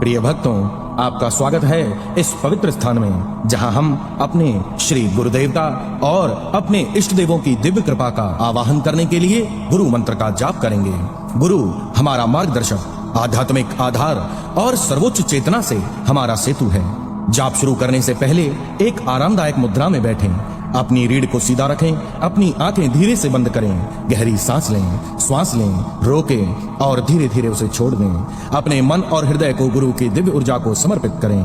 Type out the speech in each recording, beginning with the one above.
प्रिय भक्तों, आपका स्वागत है इस पवित्र स्थान में, जहां हम अपने श्री गुरुदेव का और अपने इष्ट देवों की दिव्य कृपा का आवाहन करने के लिए गुरु मंत्र का जाप करेंगे। गुरु हमारा मार्गदर्शक, आध्यात्मिक आधार और सर्वोच्च चेतना से हमारा सेतु है। जाप शुरू करने से पहले एक आरामदायक मुद्रा में बैठें। अपनी रीढ़ को सीधा रखें, अपनी आंखें धीरे से बंद करें, गहरी सांस लें, श्वास लें, रोकें और धीरे धीरे उसे छोड़ दें। अपने मन और हृदय को गुरु की दिव्य ऊर्जा को समर्पित करें।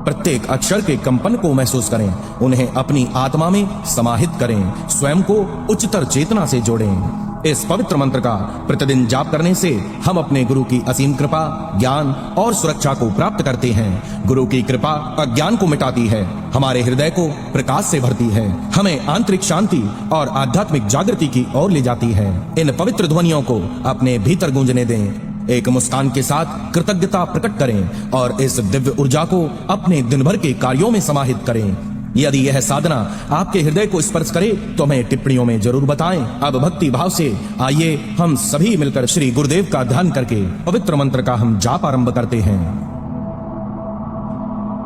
प्रत्येक अक्षर के कंपन को महसूस करें, उन्हें अपनी आत्मा में समाहित करें, स्वयं को उच्चतर चेतना से जोड़ें। इस पवित्र मंत्र का प्रतिदिन जाप करने से हम अपने गुरु की असीम कृपा, ज्ञान और सुरक्षा को प्राप्त करते हैं। गुरु की कृपा अज्ञान को मिटाती है, हमारे हृदय को प्रकाश से भरती है, हमें आंतरिक शांति और आध्यात्मिक जागृति की ओर ले जाती है। इन पवित्र ध्वनियों को अपने भीतर गूंजने दें। एक मुस्कान के साथ कृतज्ञता प्रकट करें और इस दिव्य ऊर्जा को अपने दिन भर के कार्यों में समाहित करें। यदि यह साधना आपके हृदय को स्पर्श करे तो हमें टिप्पणियों में जरूर बताएं। अब भक्ति भाव से आइए हम सभी मिलकर श्री गुरुदेव का ध्यान करके पवित्र मंत्र का हम जाप आरंभ करते हैं।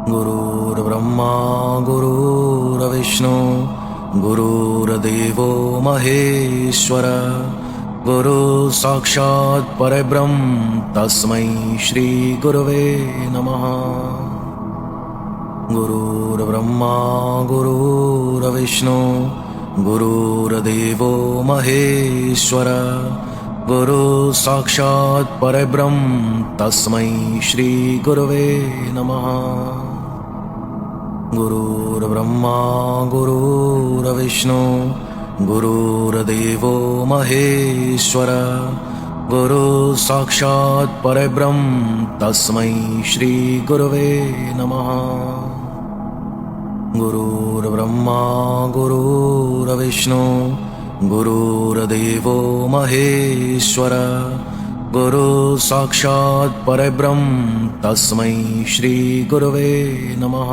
गुरुर्ब्रह्मा गुरुर्विष्णु गुरुर्देवो महेश्वर गुरु साक्षात् परब्रह्म तस्मै श्री गुरवे नमः। गुरुर्ब्रह्मा गुरुर्विष्णु गुरुर्देवो महेश्वर गुरु साक्षात् परब्रह्म तस्मै श्री गुरवे नमः। गुरुर्ब्रह्मा गुरुर्विष्णु गुरुर्देवो महेश्वर गुरु साक्षात् परब्रह्म तस्मै श्री गुरवे नमः। गुरुर्ब्रह्मा गुरुर्विष्णु गुरुर्देवो महेश्वर गुरु साक्षात् परब्रह्म तस्मै श्री गुरवे नमः।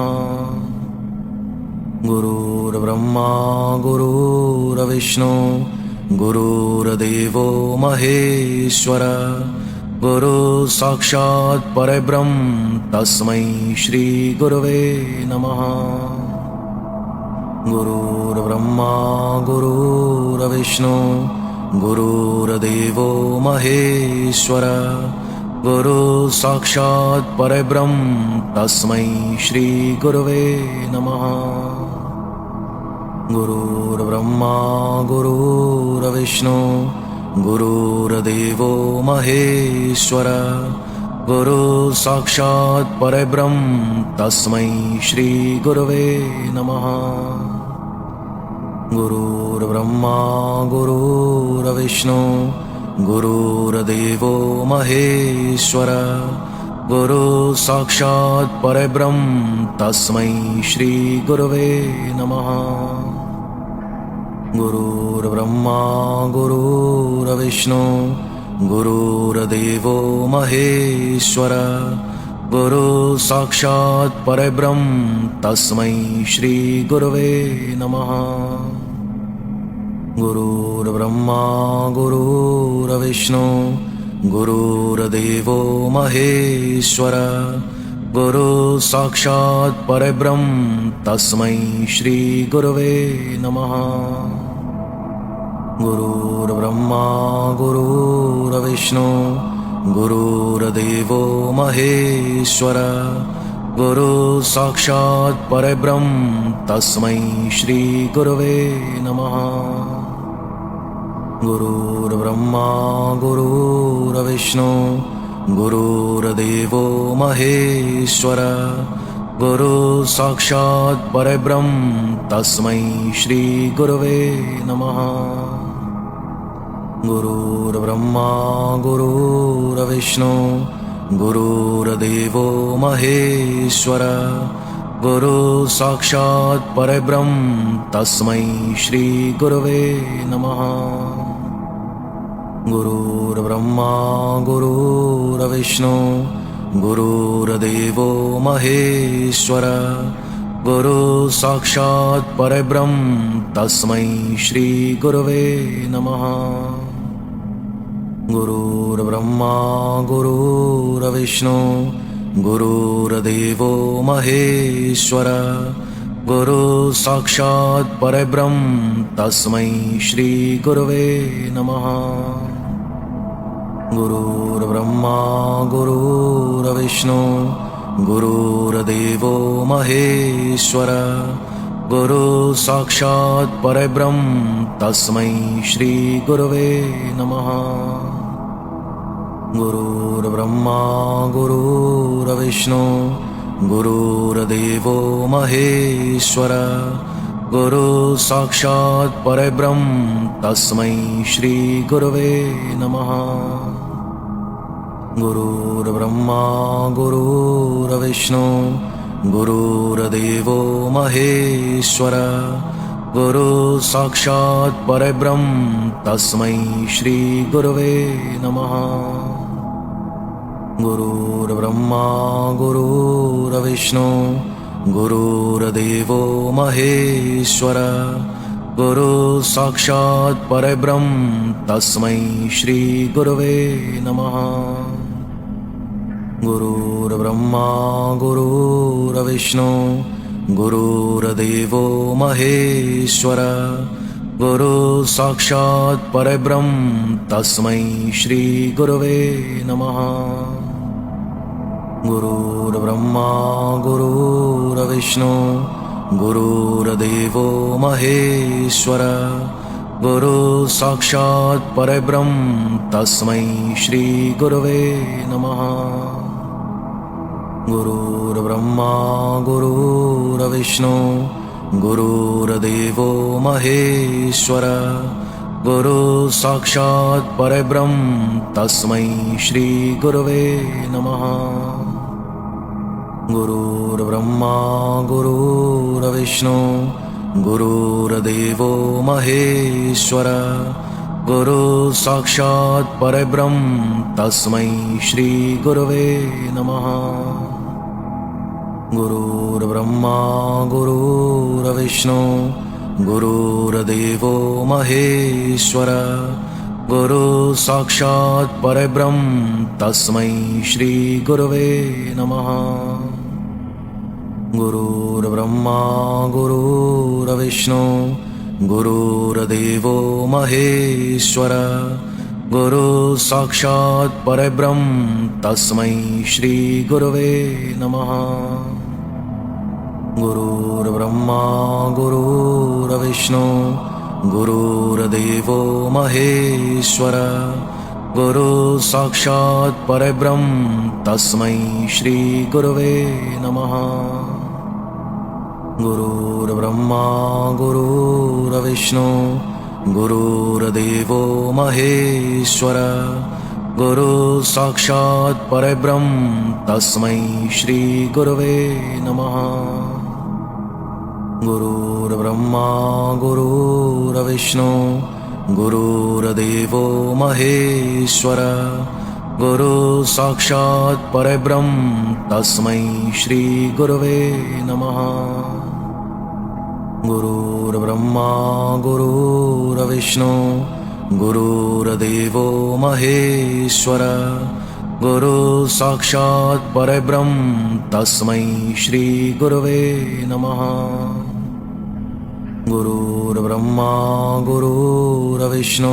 गुरुर्ब्रह्मा गुरुर्विष्णु गुरुर्देवो महेश्वर गुरु साक्षात् परब्रह्म तस्मै श्री गुरवे नमः। गुरुर्ब्रह्मा गुरुर्विष्णु गुरुर्देवो महेश्वर गुरु साक्षात् परब्रह्म तस्मै श्री गुरवे नमः। गुरुर्ब्रह्मा गुरुर्विष्णु गुरुर्देवो महेश्वर गुरु साक्षात् परब्रह्म तस्मै श्री गुरवे नमः। गुरुर्ब्रह्मा गुरुर्विष्णु गुरुर्देवो महेश्वर गुरु साक्षात् परब्रह्म तस्मै श्री गुरवे नमः। गुरुर्ब्रह्मा गुरुर्विष्णु गुरुर्देवो महेश्वर गुरु साक्षात् परब्रह्म तस्मै श्री गुरवे नमः। गुरुर्ब्रह्मा गुरुर्विष्णु गुरुर्देवो महेश्वर गुरु साक्षात् परब्रह्म तस्मै श्री गुरवे नमः। गुरुर्ब्रह्मा गुरुर्विष्णु गुरुर्देवो महेश्वर गुरु साक्षात् परब्रह्म तस्मै श्री गुरवे नमः। गुरुर्ब्रह्मा गुरुर्विष्णु गुरुर्देवो महेश्वर गुरु साक्षात् परब्रह्म तस्मै श्री गुरवे नमः। गुरुर्ब्रह्मा गुरुर्विष्णु गुरुर्देवो महेश्वर गुरु साक्षात् परब्रह्म तस्मै श्री गुरवे नमः। गुरुर्ब्रह्मा गुरुर्विष्णु गुरुर्देवो महेश्वर गुरु साक्षात् परब्रह्म तस्मै श्री गुरवे नमः। गुरुर्ब्रह्मा गुरुर्विष्णु गुरुर्देवो महेश्वर गुरु साक्षात् परब्रह्म तस्मै श्री गुरवे नमः। गुरुर्ब्रह्मा गुरुर्विष्णु गुरुर्देवो महेश्वर गुरु साक्षात् परब्रह्म तस्मै श्री गुरवे नमः। गुरुर्ब्रह्मा गुरुर्विष्णु गुरुर्देवो महेश्वर गुरु साक्षात् परब्रह्म तस्मै श्री गुरवे नमः। गुरुर्ब्रह्मा गुरुर्विष्णु गुरुर्देवो महेश्वर गुरु साक्षात् परब्रह्म तस्मै श्री गुरवे नमः। गुरुर्ब्रह्मा गुरुर्विष्णु गुरुर्देवो महेश्वर गुरु साक्षात् परब्रह्म तस्मै श्री गुरवे नमः। गुरुर्ब्रह्मा गुरुर्विष्णु गुरुर्देवो महेश्वर गुरु साक्षात् परब्रह्म तस्मै श्री गुरवे नमः। गुरुर्ब्रह्मा गुरुर्विष्णु गुरुर्देवो महेश्वर गुरु साक्षात् परब्रह्म तस्मै श्री गुरवे नमः। गुरुर्ब्रह्मा गुरुर्विष्णु गुरुर्देवो महेश्वर गुरु साक्षात् परब्रह्म तस्मै श्री गुरवे नमः। गुरुर्ब्रह्मा गुरुर्विष्णु गुरुर्देवो महेश्वर गुरु साक्षात् परब्रह्म तस्मै श्री गुरवे नमः। गुरुर्ब्रह्मा गुरुर्विष्णु गुरुर्देवो महेश्वर गुरु साक्षात् परब्रह्म तस्मै श्री गुरवे नमः। गुरुर्ब्रह्मा गुरुर्विष्णु गुरुर्देवो महेश्वर गुरु साक्षात् परब्रह्म तस्मै श्री गुरवे नमः। गुरुर्ब्रह्मा गुरुर्विष्णु गुरुर्देवो महेश्वर गुरु साक्षात् परब्रह्म तस्मै श्री गुरवे नमः। गुरुर्ब्रह्मा गुरुर्विष्णु गुरुर्देवो महेश्वर गुरु साक्षात् परब्रह्म तस्मै श्री गुरवे नमः। गुरुर्ब्रह्मा गुरुर्विष्णु गुरुर्देवो महेश्वर गुरु साक्षात् परब्रह्म तस्मै श्री गुरवे नमः। गुरुर्ब्रह्मा गुरुर्विष्णु गुरुर्देवो महेश्वर गुरु साक्षात् परब्रह्म तस्मै श्री गुरवे नमः। गुरुर्ब्रह्मा गुरुर्विष्णु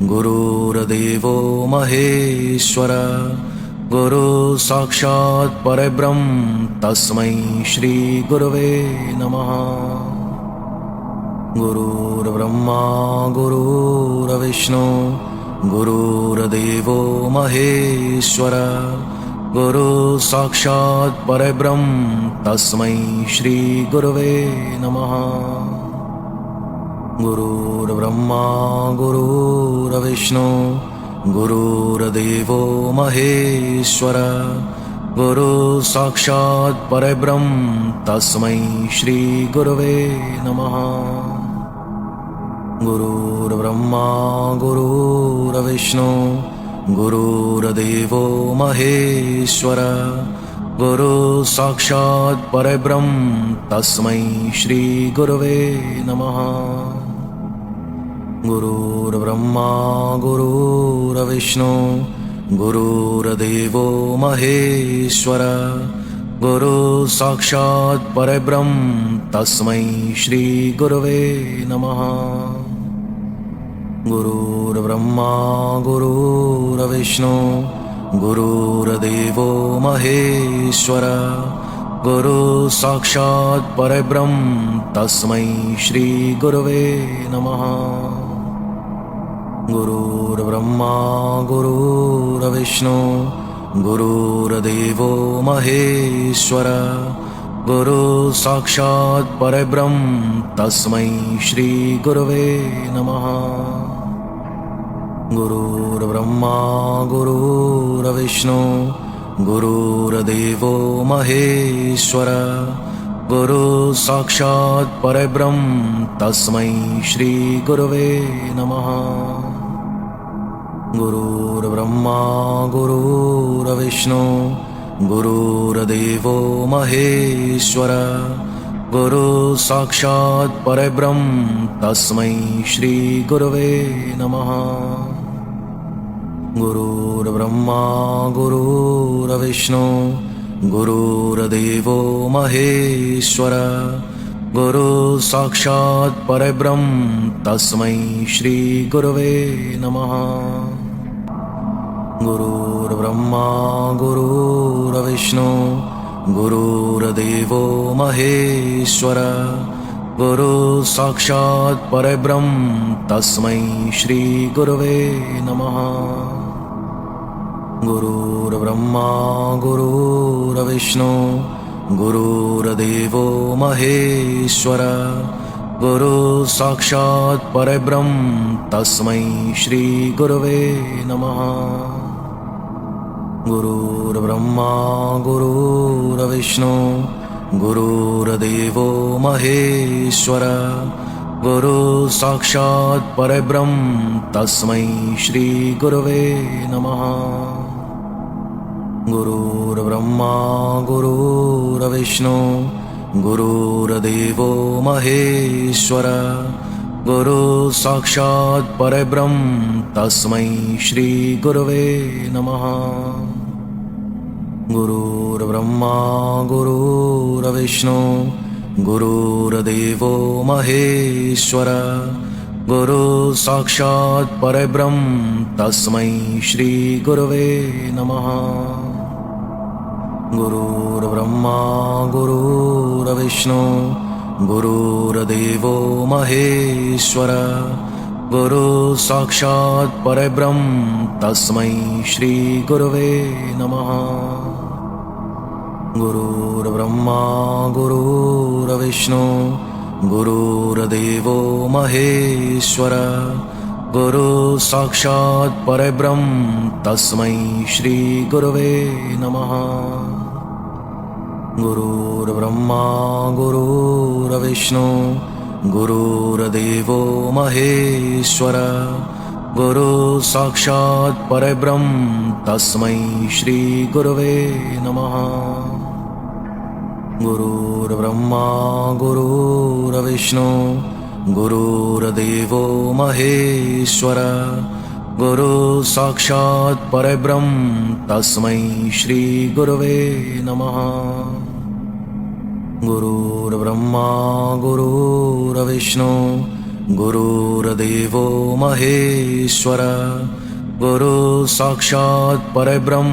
गुरुर्देवो महेश्वर गुरु साक्षात् परब्रह्म तस्मै श्री गुरवे नमः। गुरुर्ब्रह्मा गुरुर्विष्णु गुरुर्देवो महेश्वर गुरु साक्षात् परब्रह्म तस्मै श्री गुरवे नमः। गुरुर्ब्रह्मा गुरुर्विष्णु गुरुर्देवो महेश्वर गुरु साक्षात् परब्रह्म तस्मै श्री गुरवे नमः। गुरुर्ब्रह्मा गुरुर्विष्णु गुरुर्देवो महेश्वर गुरु साक्षात् परब्रह्म तस्मै श्री गुरवे नमः। गुरुर्ब्रह्मा गुरुर्विष्णु गुरुर्देवो महेश्वर गुरु साक्षात् परब्रह्म तस्मै श्री गुरवे नमः। गुरुर्ब्रह्मा गुरुर्विष्णु गुरुर्देवो महेश्वर गुरु साक्षात् परब्रह्म तस्मै श्री गुरवे नमः। गुरुर्ब्रह्मा गुरुर्विष्णु गुरुर्देवो महेश्वर गुरु साक्षात् परब्रह्म तस्मै श्री गुरवे नमः। गुरुर्ब्रह्मा गुरुर्विष्णु गुरुर्देवो महेश्वर गुरु साक्षात् परब्रह्म तस्मै श्री गुरवे नमः। गुरुर्ब्रह्मा गुरुर्विष्णु गुरुर्देवो महेश्वर गुरु साक्षात् परब्रह्म तस्मै श्री गुरवे नमः। गुरुर्ब्रह्मा गुरुर्विष्णु गुरुर्देवो महेश्वर गुरु साक्षात् परब्रह्म तस्मै श्री गुरवे नमः। गुरुर्ब्रह्मा गुरुर्विष्णु गुरुर्देवो महेश्वर गुरु साक्षात् परब्रह्म तस्मै श्री गुरवे नमः। गुरुर्ब्रह्मा गुरुर्विष्णु गुरुर्देवो महेश्वर गुरु साक्षात् परब्रह्म तस्मै श्री गुरवे नमः। गुरुर्ब्रह्मा गुरुर्विष्णु गुरुर्देवो महेश्वर गुरु साक्षात् परब्रह्म तस्मै श्री गुरवे नमः। गुरुर्ब्रह्मा गुरुर्विष्णु गुरुर्देवो महेश्वर गुरु साक्षात् परब्रह्म तस्मै श्री गुरवे नमः। गुरुर्ब्रह्मा गुरुर्विष्णु गुरुर्देवो महेश्वर गुरु साक्षात् परब्रह्म तस्मै श्री गुरवे नमः। गुरुर्ब्रह्मा गुरुर्विष्णु गुरुर्देवो महेश्वर गुरु साक्षात् परब्रह्म तस्मै श्री गुरवे नमः। गुरुर्ब्रह्मा गुरुर्विष्णु गुरुर्देवो महेश्वर गुरु साक्षात् परब्रह्म तस्मै श्री गुरवे नमः। गुरुर्ब्रह्मा गुरुर्विष्णु गुरुर्देवो महेश्वर गुरु साक्षात् परब्रह्म तस्मै श्री गुरवे नमः। गुरुर्ब्रह्मा गुरुर्विष्णु गुरुर्देवो महेश्वर गुरु साक्षात् परब्रह्म तस्मै श्री गुरवे नमः। गुरुर्ब्रह्मा गुरुर्विष्णु गुरुर्देवो महेश्वर गुरु साक्षात् परब्रह्म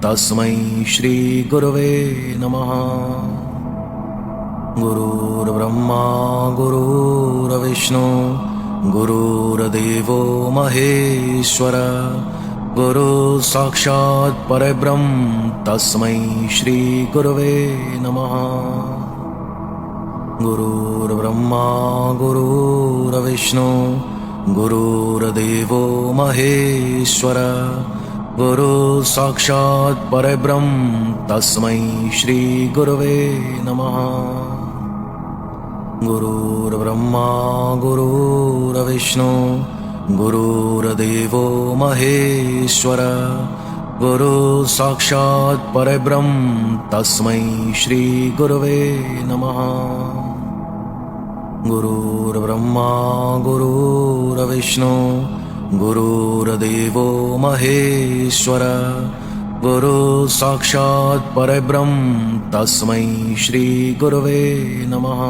तस्मै श्री गुरवे नमः। गुरुर्ब्रह्मा गुरुर्विष्णु गुरुर्देवो महेश्वर गुरु साक्षात् परब्रह्म तस्मै श्री गुरवे नमः। गुरुर्ब्रह्मा गुरुर्विष्णु गुरुर्देवो महेश्वर गुरु साक्षात् परब्रह्म तस्मै श्री गुरवे नमः। गुरुर्ब्रह्मा गुरुर्विष्णु गुरुर्देवो महेश्वर गुरु साक्षात् परब्रह्म तस्मै श्री गुरवे नमः। गुरुर्ब्रह्मा गुरुर्विष्णु गुरुर्देवो महेश्वर गुरु साक्षात् परब्रह्म तस्मै श्री गुरवे नमः।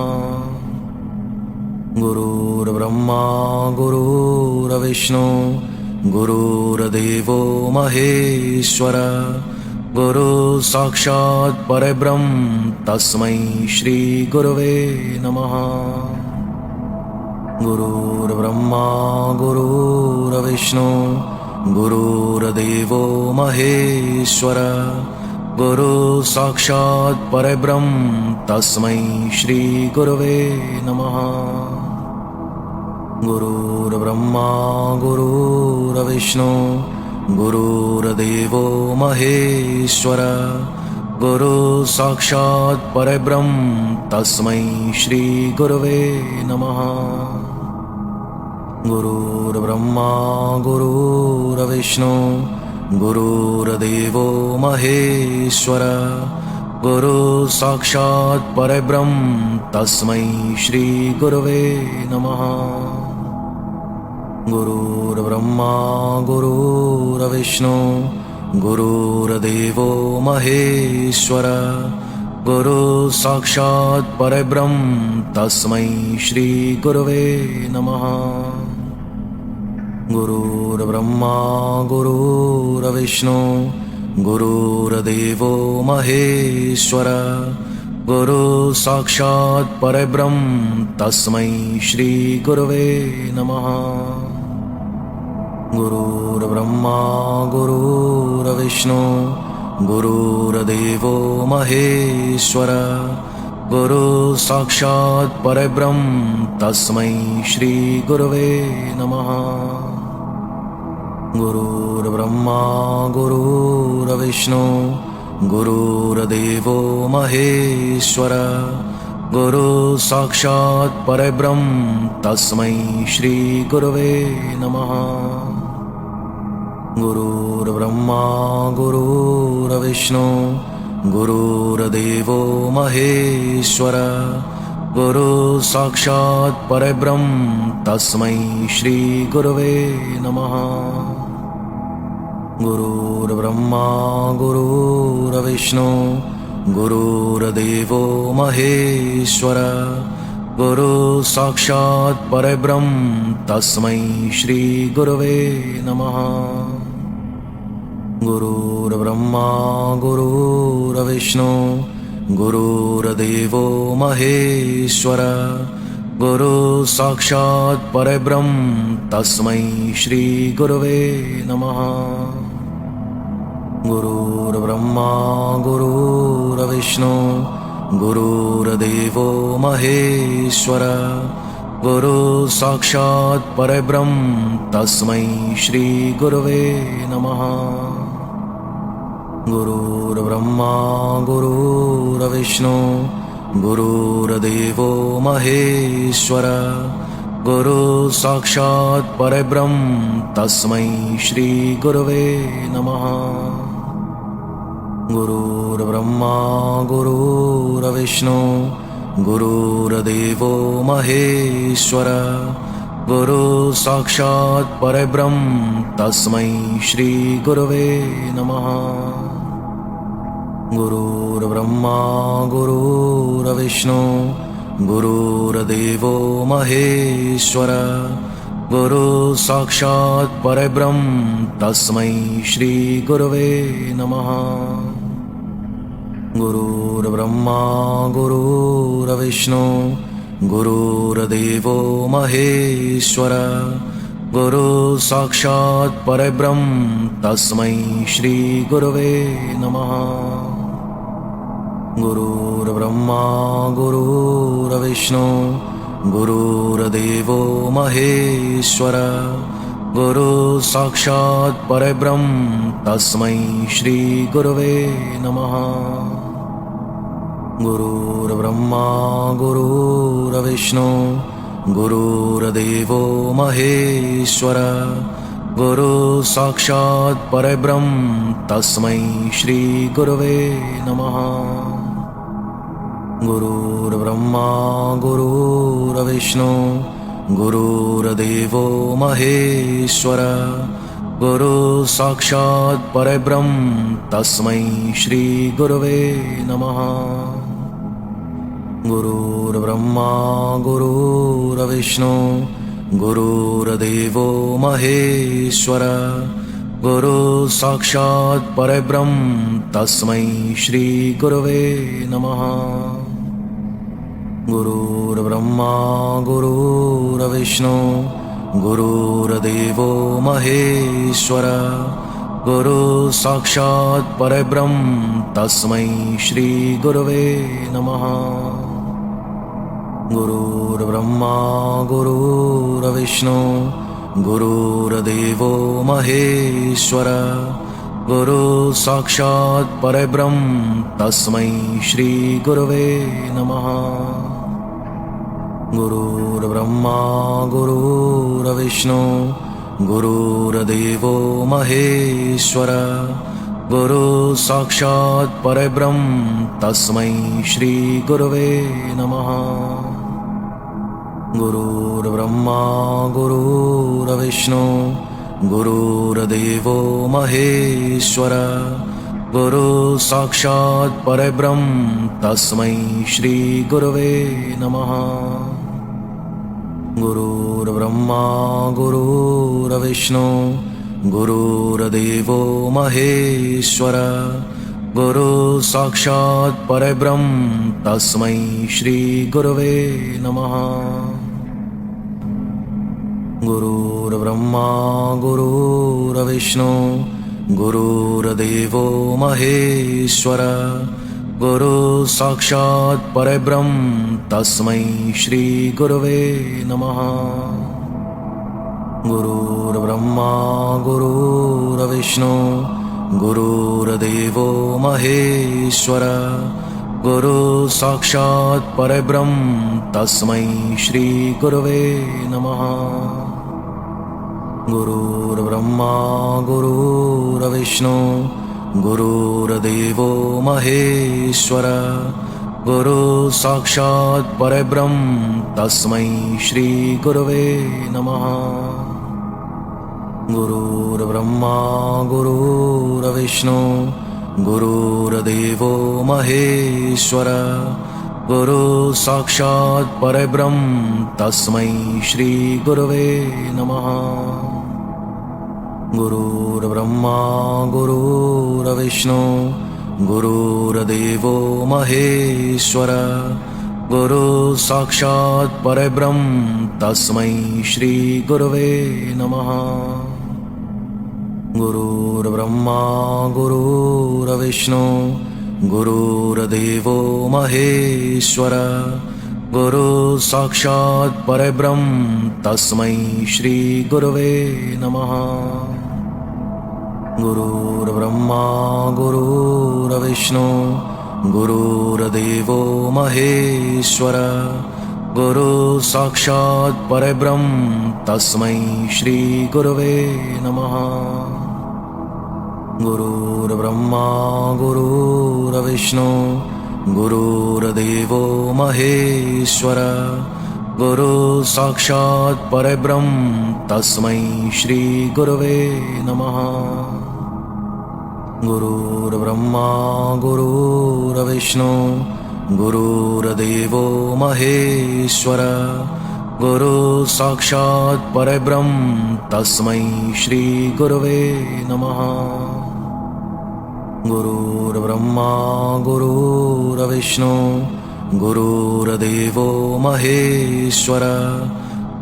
गुरुर्ब्रह्मा गुरुर्विष्णु गुरुर्देवो महेश्वर गुरु साक्षात् परब्रह्म तस्मै श्री गुरवे नमः। गुरुर्ब्रह्मा गुरुर्विष्णु गुरुर्देवो महेश्वर गुरु साक्षात् परब्रह्म तस्मै श्री गुरवे नमः। गुरुर्ब्रह्मा गुरुर्विष्णु गुरुर्देवो महेश्वर गुरु साक्षात् परब्रह्म तस्मै श्री गुरवे नमः। गुरुर्ब्रह्मा गुरुर्विष्णु गुरुर्देवो महेश्वर गुरु साक्षात् परब्रह्म तस्मै श्री गुरवे नमः। गुरुर्ब्रह्मा गुरुर्विष्णु गुरुर्देवो महेश्वर गुरु साक्षात् परब्रह्म तस्मै श्री गुरवे नमः। गुरुर्ब्रह्मा गुरुर्विष्णु गुरुर्देवो महेश्वर गुरु साक्षात् परब्रह्म तस्मै श्री गुरवे नमः। गुरुर्ब्रह्मा गुरुर्विष्णु गुरुर्देवो महेश्वर गुरु साक्षात् परब्रह्म तस्मै श्री गुरवे नमः। गुरुर्ब्रह्मा गुरुर्विष्णु गुरुर्देवो महेश्वर गुरु साक्षात् परब्रह्म तस्मै श्री गुरवे नमः। गुरुर्ब्रह्मा गुरुर्विष्णु गुरुर्देवो महेश्वर गुरु साक्षात् परब्रह्म तस्मै श्री गुरवे नमः। गुरुर्ब्रह्मा गुरुर्विष्णु गुरुर्देवो महेश्वर गुरु साक्षात् परब्रह्म तस्मै श्री गुरवे नमः। गुरुर्ब्रह्मा गुरुर्विष्णु गुरुर्देवो महेश्वर गुरु साक्षात् परब्रह्म तस्मै श्री गुरवे नमः। गुरुर्ब्रह्मा गुरुर्विष्णु गुरुर्देवो महेश्वर गुरु साक्षात् परब्रह्म तस्मै श्री गुरवे नमः। गुरुर्ब्रह्मा गुरुर्विष्णु गुरुर्देवो महेश्वर गुरु साक्षात् परब्रह्म तस्मै श्री गुरवे नमः। गुरुर्ब्रह्मा गुरुर्विष्णु गुरुर्देवो महेश्वर गुरु साक्षात् परब्रह्म तस्मै श्री गुरवे नमः। गुरुर्ब्रह्मा गुरुर्विष्णु गुरुर्देवो महेश्वर गुरु साक्षात् परब्रह्म तस्मै श्री गुरवे नमः। गुरुर्ब्रह्मा गुरुर्विष्णु गुरुर्देवो महेश्वर गुरु साक्षात् परब्रह्म तस्मै श्री गुरवे नमः। गुरुर्ब्रह्मा गुरुर्विष्णु गुरुर्देवो महेश्वर गुरु साक्षात् परब्रह्म तस्मै श्री गुरवे नमः। गुरुर्ब्रह्मा गुरुर्विष्णु गुरुर्देवो महेश्वर गुरु साक्षात् परब्रह्म तस्मै श्री गुरवे नमः। गुरुर्ब्रह्मा गुरुर्विष्णु गुरुर्देवो महेश्वरः गुरु साक्षात् परब्रह्म तस्मै श्री गुरवे नमः। गुरुर्ब्रह्मा गुरुर्विष्णु गुरुर्देवो महेश्वरः गुरु साक्षात् परब्रह्म तस्मै श्री गुरवे नमः। गुरुर्ब्रह्मा गुरुर्विष्णु गुरुर्देवो महेश्वरः गुरु साक्षात् परब्रह्म तस्मै श्री गुरवे नमः। गुरुर्ब्रह्मा गुरुर्विष्णु गुरुर्देवो महेश्वरः गुरु साक्षात् परब्रह्म तस्मै श्री गुरवे नमः। गुरुर्ब्रह्मा गुरुर्विष्णु गुरुर्देवो महेश्वरः गुरु साक्षात् परब्रह्म तस्मै श्री गुरवे नमः। गुरुर्ब्रह्मा गुरुर्विष्णु गुरुर्देवो महेश्वरः गुरु साक्षात् परब्रह्म तस्मै श्री गुरवे नमः। गुरुर्ब्रह्मा गुरुर्विष्णु गुरुर्देवो महेश्वरः गुरु साक्षात् परब्रह्म तस्मै श्री गुरवे नमः। गुरुर्ब्रह्मा गुरुर्विष्णु गुरुर्देवो महेश्वरः गुरु साक्षात् परब्रह्म तस्मै श्री गुरवे नमः। गुरुर्ब्रह्मा गुरुर्विष्णु गुरुर्देवो महेश्वरः गुरु साक्षात् परब्रह्म तस्मै श्री गुरवे नमः। गुरुर्ब्रह्मा गुरुर्विष्णु गुरुर्देवो महेश्वरः गुरु साक्षात् परब्रह्म तस्मै श्री गुरवे नमः। गुरुर्ब्रह्मा गुरुर्विष्णु गुरुर्देवो महेश्वरः गुरु साक्षात् परब्रह्म तस्मै श्री गुरवे नमः। गुरुर्ब्रह्मा गुरुर्विष्णु गुरुर्देवो महेश्वरः गुरु साक्षात् परब्रह्म तस्मै श्री गुरवे नमः। गुरुर्ब्रह्मा गुरुर्विष्णु गुरुर्देवो महेश्वरः गुरु साक्षात् परब्रह्म तस्मै श्री गुरवे नमः। गुरुर्ब्रह्मा गुरुर्विष्णु गुरुर्देवो महेश्वरः गुरु साक्षात् परब्रह्म तस्मै श्री गुरवे नमः। गुरुर्ब्रह्मा गुरुर्विष्णु गुरुर्देवो महेश्वरः गुरु साक्षात् परब्रह्म तस्मै श्री गुरवे नमः। गुरुर्ब्रह्मा गुरुर्विष्णु गुरुर्देवो महेश्वरः गुरु साक्षात् परब्रह्म तस्मै श्री गुरवे नमः। गुरुर्ब्रह्मा गुरुर्विष्णु गुरुर्देवो महेश्वरः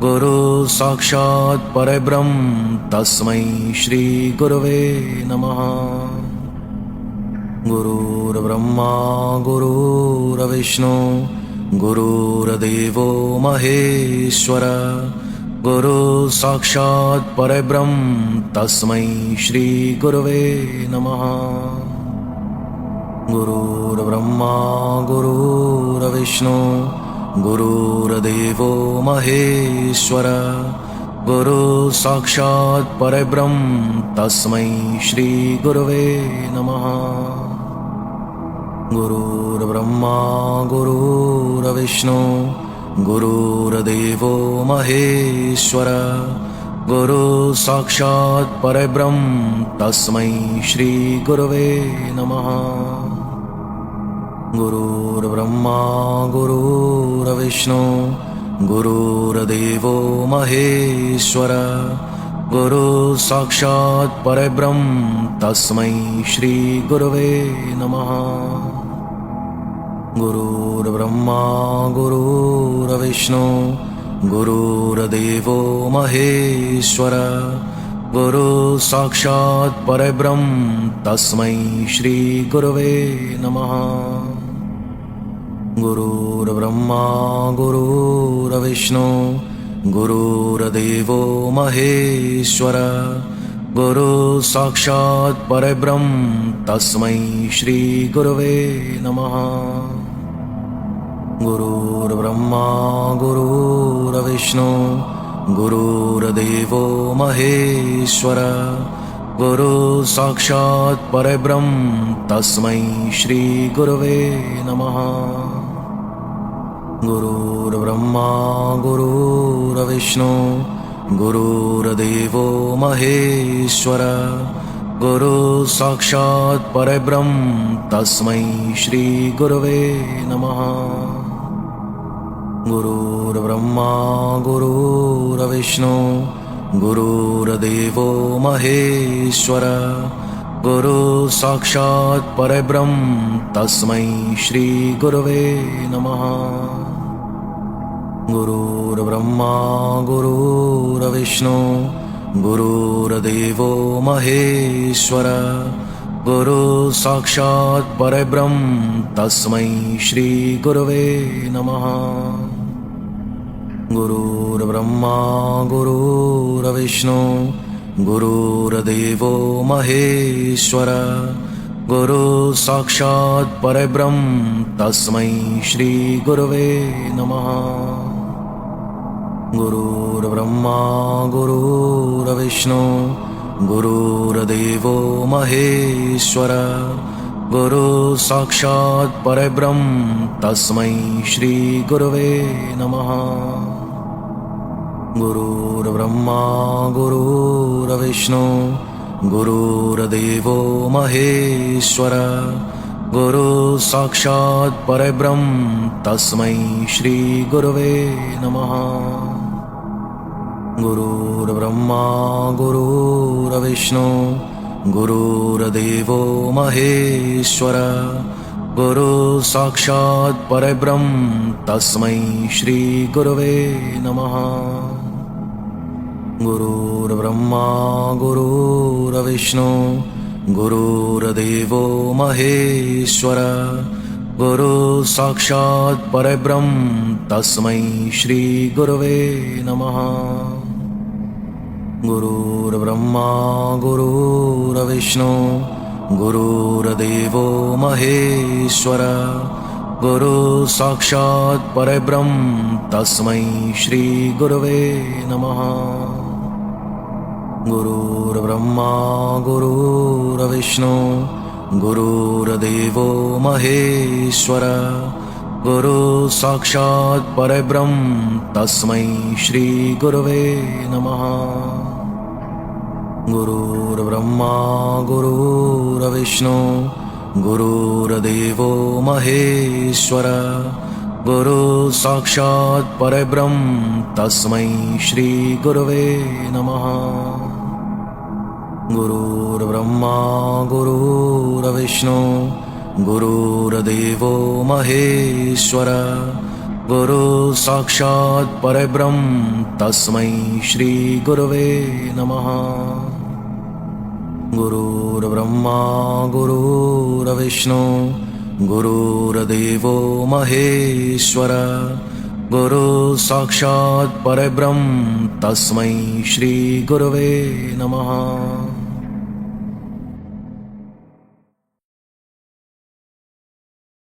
गुरु साक्षात् परब्रह्म तस्मै श्री गुरवे नमः। गुरुर्ब्रह्मा गुरुर्विष्णु गुरुर्देवो महेश्वरः गुरु साक्षात् परब्रह्म तस्मै श्री गुरवे नमः। गुरुर्ब्रह्मा गुरुर्विष्णु गुरुर्देवो महेश्वरः गुरु साक्षात् परब्रह्म तस्मै श्री गुरवे नमः। गुरुर्ब्रह्मा गुरुर्विष्णु गुरुर्देवो महेश्वर गुरु साक्षात् परब्रह्म तस्मै श्री गुरवे नमः। गुरुर्ब्रह्मा गुरुर्विष्णु गुरुर्देवो महेश्वर गुरु साक्षात् परब्रह्म तस्मै श्री गुरवे नमः। गुरुर्ब्रह्मा गुरुर्विष्णु गुरुर्देवो महेश्वर गुरु साक्षात् परब्रह्म तस्मै श्री गुरवे नमः। गुरुर्ब्रह्मा गुरुर्विष्णु गुरुर्देवो महेश्वर गुरु साक्षात् परब्रह्म तस्मै श्री गुरवे नमः। गुरुर्ब्रह्मा गुरुर्विष्णु गुरुर्देवो महेश्वर गुरु साक्षात् परब्रह्म तस्मै श्री गुरवे नमः। गुरुर्ब्रह्मा गुरुर्विष्णु गुरुर्देवो महेश्वर गुरु साक्षात् परब्रह्म तस्मै श्री गुरवे नमः। गुरुर्ब्रह्मा गुरुर्विष्णु गुरुर्देवो महेश्वर गुरु साक्षात् परब्रह्म तस्मै श्री गुरवे नमः। गुरुर्ब्रह्मा गुरुर्विष्णु गुरुर्देवो महेश्वर गुरु साक्षात् परब्रह्म तस्मै श्री गुरवे नमः। गुरुर्ब्रह्मा गुरुर्विष्णु गुरुर्देवो महेश्वर गुरु साक्षात् परब्रह्म तस्मै श्री गुरवे नमः। गुरुर्ब्रह्मा गुरुर्विष्णु गुरुर्देवो महेश्वर गुरु साक्षात् परब्रह्म तस्मै श्री गुरवे नमः। गुरुर्ब्रह्मा गुरुर्विष्णु गुरुर्देवो महेश्वर गुरु साक्षात् परब्रह्म तस्मै श्री गुरवे नमः। गुरुर्ब्रह्मा गुरुर्विष्णु गुरुर्देवो महेश्वर गुरु साक्षात् परब्रह्म तस्मै श्री गुरवे नमः। गुरुर्ब्रह्मा गुरुर्विष्णु गुरुर्देवो महेश्वर गुरु साक्षात् परब्रह्म तस्मै श्री गुरवे नमः। गुरुर्ब्रह्मा गुरुर्विष्णु गुरुर्देवो महेश्वर गुरु साक्षात् परब्रह्म तस्मै श्री गुरवे नमः। गुरुर्ब्रह्मा गुरुर्विष्णु गुरुर्देवो महेश्वर गुरु साक्षात् परब्रह्म तस्मै श्री गुरवे नमः। गुरुर्ब्रह्मा गुरुर्विष्णु गुरुर्देवो महेश्वर गुरु साक्षात् परब्रह्म तस्मै श्री गुरवे नमः। गुरुर्ब्रह्मा गुरुर्विष्णु गुरुर्देवो महेश्वर गुरु साक्षात् परब्रह्म तस्मै श्री गुरवे नमः। गुरुर्ब्रह्मा गुरुर्विष्णु गुरुर्देवो महेश्वर गुरु साक्षात् परब्रह्म तस्मै श्री गुरवे नमः।